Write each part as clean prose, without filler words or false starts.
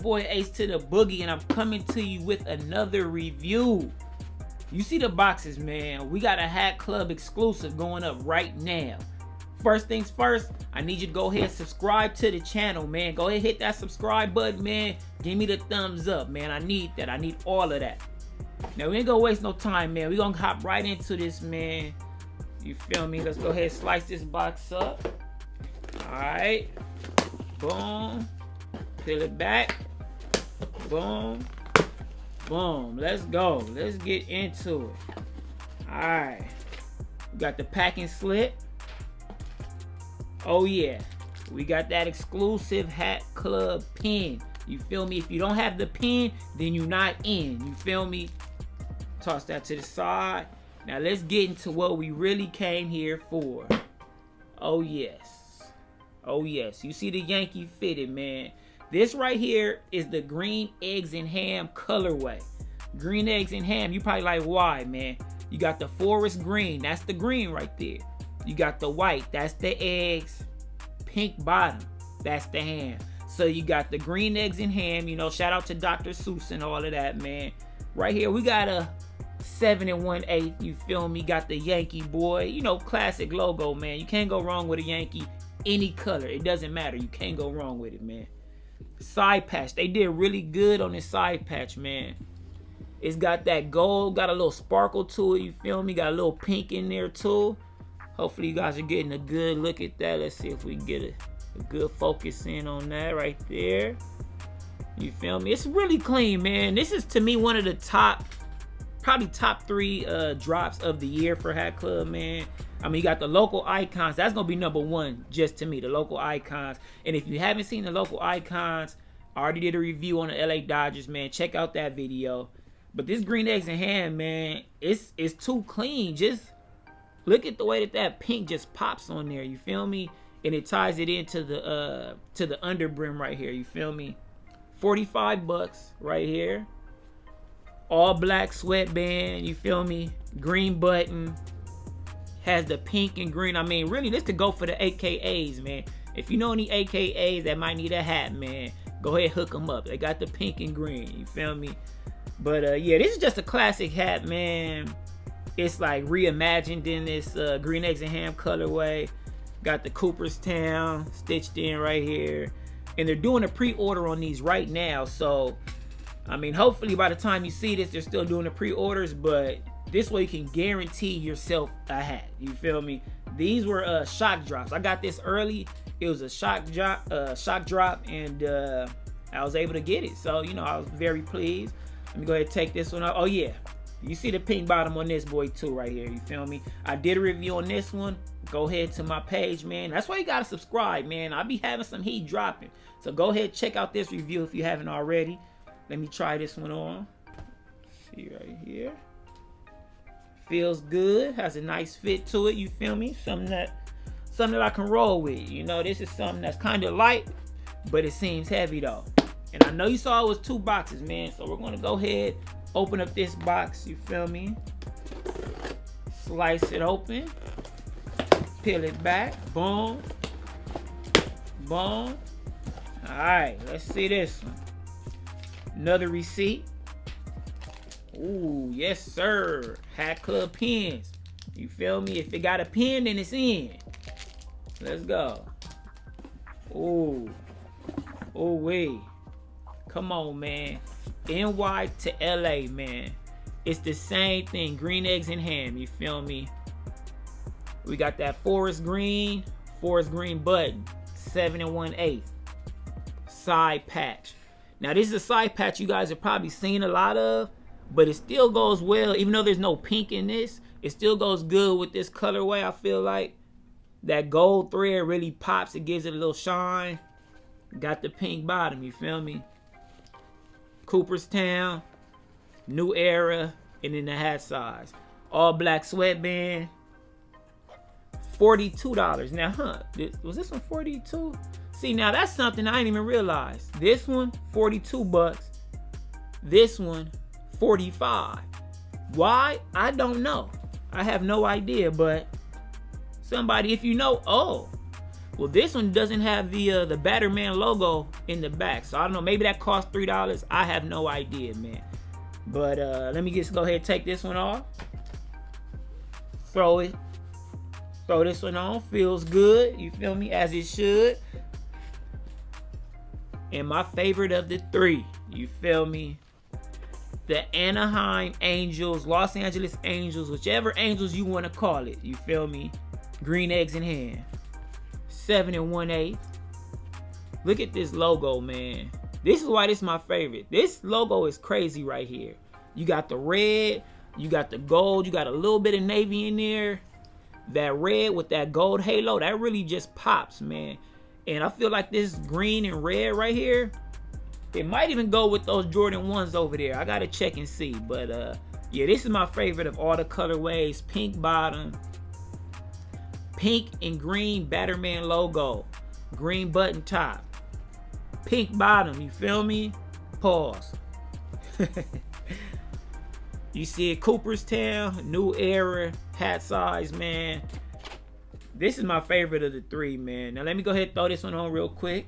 boy Ace to the Boogie, and I'm coming to you with another review. You see the boxes, man. We got a Hat Club exclusive going up right now. First things first, I need you to go ahead and subscribe to the channel, man. Go ahead and hit that subscribe button, man. Give me the thumbs up, man. I need that. I need all of that. Now, we ain't gonna waste no time, man. We gonna hop right into this, man. You feel me? Let's go ahead and slice this box up. Alright. Boom. Peel it back. Boom. Boom. Let's go. Let's get into it. Alright. We got the packing slip. Oh yeah. We got that exclusive Hat Club pin. You feel me? If you don't have the pin, then you're not in. You feel me? Toss that to the side. Now let's get into what we really came here for. Oh yes. Oh yes. You see the Yankee fitted, man. This right here is the green eggs and ham colorway. Green eggs and ham. You probably like, why, man? You got the forest green. That's the green right there. You got the white. That's the eggs. Pink bottom. That's the ham. So you got the green eggs and ham. You know, shout out to Dr. Seuss and all of that, man. Right here, we got a 7 1/8. You feel me? Got the Yankee boy. You know, classic logo, man. You can't go wrong with a Yankee. Any color. It doesn't matter. You can't go wrong with it, man. Side patch. They did really good on this side patch, man. It's got that gold. Got a little sparkle to it. You feel me? Got a little pink in there, too. Hopefully, you guys are getting a good look at that. Let's see if we can get a good focus in on that right there. You feel me? It's really clean, man. This is, to me, one of the top, probably top 3 drops of the year for Hat Club, man. I mean, you got the local icons. That's going to be #1 just to me, the local icons. And if you haven't seen the local icons, I already did a review on the LA Dodgers, man. Check out that video. But this green eggs and ham, man, it's too clean. Just look at the way that pink just pops on there. You feel me? And it ties it into the underbrim right here. You feel me? 45 bucks right here. All black sweatband. You feel me? Green button. Has the pink and green. I mean, really, this could go for the AKAs, man. If you know any AKAs that might need a hat, man, go ahead, hook them up. They got the pink and green. You feel me? But yeah, this is just a classic hat, man. It's like reimagined in this green eggs and ham colorway. Got the Cooperstown stitched in right here. And they're doing a pre-order on these right now. So, I mean, hopefully by the time you see this, they're still doing the pre-orders. But this way you can guarantee yourself a hat. You feel me? These were shock drops. I got this early. It was a shock drop, and I was able to get it. So, you know, I was very pleased. Let me go ahead and take this one out. Oh, yeah. You see the pink bottom on this boy too right here. You feel me? I did a review on this one. Go ahead to my page, man. That's why you gotta subscribe, man. I'll be having some heat dropping. So go ahead, check out this review if you haven't already. Let me try this one on. See right here. Feels good. Has a nice fit to it. You feel me? Something that I can roll with. You know, this is something that's kind of light, but it seems heavy though. And I know you saw it was 2 boxes, man. So we're gonna go ahead, open up this box. You feel me? Slice it open. Peel it back. Boom. Boom. Alright, let's see this one. Another receipt. Ooh, yes sir. Hat Club pins. You feel me? If it got a pin, then it's in. Let's go. Ooh. Oh wait. Come on, man. NY to LA, man. It's the same thing. Green eggs and ham. You feel me? We got that forest green button, 7 1/8 side patch. Now this is a side patch you guys have probably seen a lot of, but it still goes well. Even though there's no pink in this, it still goes good with this colorway. I feel like that gold thread really pops. It gives it a little shine. Got the pink bottom. You feel me? Cooperstown, New Era, and then the hat size. All black sweatband. $42. Now, was this one 42? See, now that's something I didn't even realize. This one, 42 bucks. This one, 45. Why? I don't know. I have no idea, but somebody, if you know, oh. Well, this one doesn't have the Batterman logo in the back, so I don't know. Maybe that cost $3. I have no idea, man. But let me just go ahead and take this one off. Throw this one on. Feels good. You feel me? As it should. And my favorite of the three. You feel me? The Anaheim Angels, Los Angeles Angels, whichever Angels you want to call it. You feel me? Green eggs in hand. 7 1/8. Look at this logo, man. This is why this is my favorite. This logo is crazy right here. You got the red, you got the gold, you got a little bit of navy in there. That red with that gold halo, that really just pops, man. And I feel like this green and red right here, it might even go with those Jordan 1s over there. I gotta check and see. But yeah, this is my favorite of all the colorways. Pink bottom, pink and green Batterman logo, green button top, pink bottom, you feel me? Pause. You see it, Cooperstown, new era, hat size, man. This is my favorite of the three, man. Now let me go ahead and throw this one on real quick.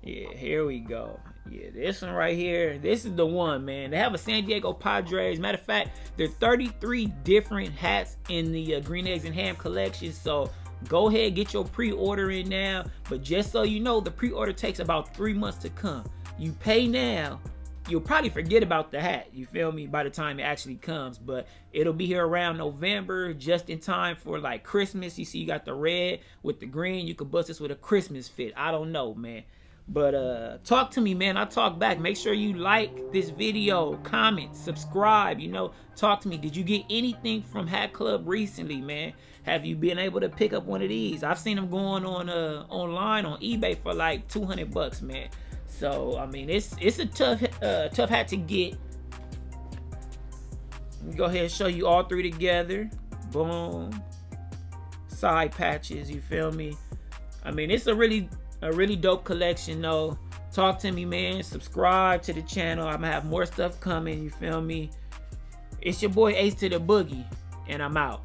Yeah, here we go. Yeah, this one right here, this is the one, man. They have a San Diego Padres. Matter of fact, there are 33 different hats in the Green Eggs and Ham collection. So go ahead, get your pre-order in now. But just so you know, the pre-order takes about 3 months to come. You pay now, you'll probably forget about the hat, you feel me, by the time it actually comes. But it'll be here around November, just in time for like Christmas. You see you got the red with the green. You could bust this with a Christmas fit. I don't know, man. But talk to me, man. I talk back. Make sure you like this video, comment, subscribe, you know, talk to me. Did you get anything from Hat Club recently, man? Have you been able to pick up one of these? I've seen them going on online on eBay for like 200 bucks, man. So I mean, it's a tough hat to get. Let me go ahead and show you all three together. Boom. Side patches, you feel me? I mean, it's a really dope collection, though. Talk to me, man. Subscribe to the channel. I'm gonna have more stuff coming, you feel me? It's your boy Ace to the Boogie, and I'm out.